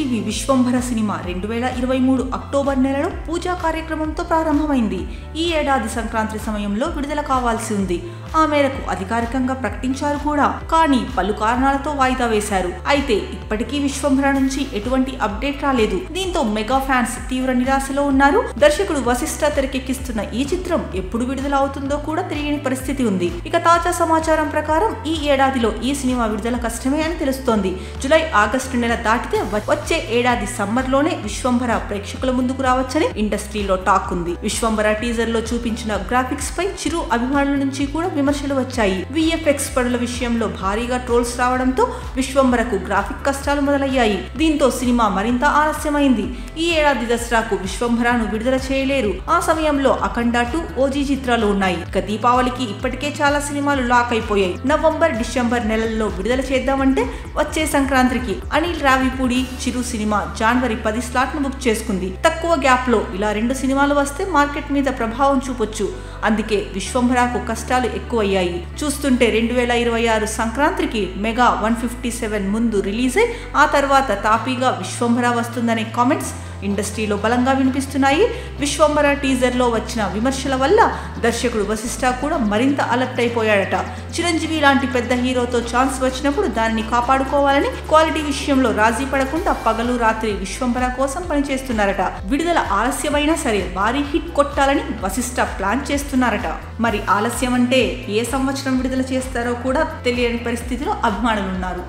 Chiranjeevi Vishwambhara cinema 2023 October నెలలో పూజా కార్యక్రమంతో ప్రారంభమైంది. ఈ ఏడాది సంక్రాంతి సమయంలో విడుదల కావాల్సి ఉంది. ఆ మేరకు అధికారికంగా ప్రకటించారు కూడా. కానీ పలు కారణాలతో వాయిదా వేశారు. అయితే ఇప్పటికీ విశ్వంభర నుంచి ఎటువంటి అప్డేట్ రాలేదు. దీంతో మెగా ఫ్యాన్స్ తీవ్ర నిరాశలో ఉన్నారు. దర్శకుడు వశిష్ఠ తెరకెక్కిస్తున్న ఈ చిత్రం ఎప్పుడు విడుదల అవుతుందో కూడా తెలియని పరిస్థితి ఉంది. ఇక తాజా సమాచారం ప్రకారం ఈ ఏడాదిలో ఈ సినిమా విడుదల కష్టమే అని తెలుస్తోంది. జూలై ఆగస్టు నెల దాటితే వచ్చే ఏడాది సమ్మర్ లోనే విశ్వంభర ప్రేక్షకుల ముందుకు రావచ్చని ఇండస్ట్రీలో టాక్ ఉంది. విశ్వంభర టీజర్ లో చూపించిన గ్రాఫిక్స్ పై చిరు అభిమానుల నుంచి కూడా విమర్శలు వచ్చాయి. విఎఫ్ఎక్స్ పనుల విషయంలో భారీగా ట్రోల్స్ రావడంతో విశ్వంభరకు గ్రాఫిక్ కష్టాలు మొదలయ్యాయి. దీంతో సినిమా మరింత ఆలస్యమైంది. ఈ ఏడాది దసరాకు విశ్వంభరను విడుదల చేయలేరు. ఆ సమయంలో అఖండ 2, ఓజీ చిత్రాలు ఉన్నాయి. ఇక దీపావళికి ఇప్పటికే చాలా సినిమాలు లాక్ అయిపోయాయి. నవంబర్, డిసెంబర్ నెలల్లో విడుదల చేద్దామంటే వచ్చే సంక్రాంతికి అనిల్ రావిపూడి చిరు సినిమా జనవరి 10 స్లాట్ ను బుక్ చేసుకుంది. తక్కువ గ్యాప్ లో ఇలా 2 సినిమాలు వస్తే మార్కెట్ మీద ప్రభావం చూపొచ్చు. అందుకే విశ్వంభరకు కష్టాలు ఎక్కువయ్యాయి. చూస్తుంటే 2026 సంక్రాంతికి మెగా 157 ముందు రిలీజ్ అయి ఆ తర్వాత తాపీగా విశ్వంభర వస్తుందనే కామెంట్స్ ఇండస్ట్రీలో బలంగా వినిపిస్తున్నాయి. విశ్వంభర టీజర్ లో వచ్చిన విమర్శల వల్ల దర్శకుడు వశిష్ఠ కూడా మరింత అలర్ట్ అయిపోయాడట. చిరంజీవి లాంటి పెద్ద హీరోతో ఛాన్స్ వచ్చినప్పుడు దానిని కాపాడుకోవాలని క్వాలిటీ విషయంలో రాజీ పడకుండా పగలు రాత్రి విశ్వంభర కోసం పనిచేస్తున్నారట. విడుదల ఆలస్యమైనా సరే భారీ హిట్ కొట్టాలని వశిష్ఠ ప్లాన్ చేస్తున్నారట. మరి ఆలస్యం అంటే ఏ సంవత్సరం విడుదల చేస్తారో కూడా తెలియని పరిస్థితిలో అభిమానులున్నారు.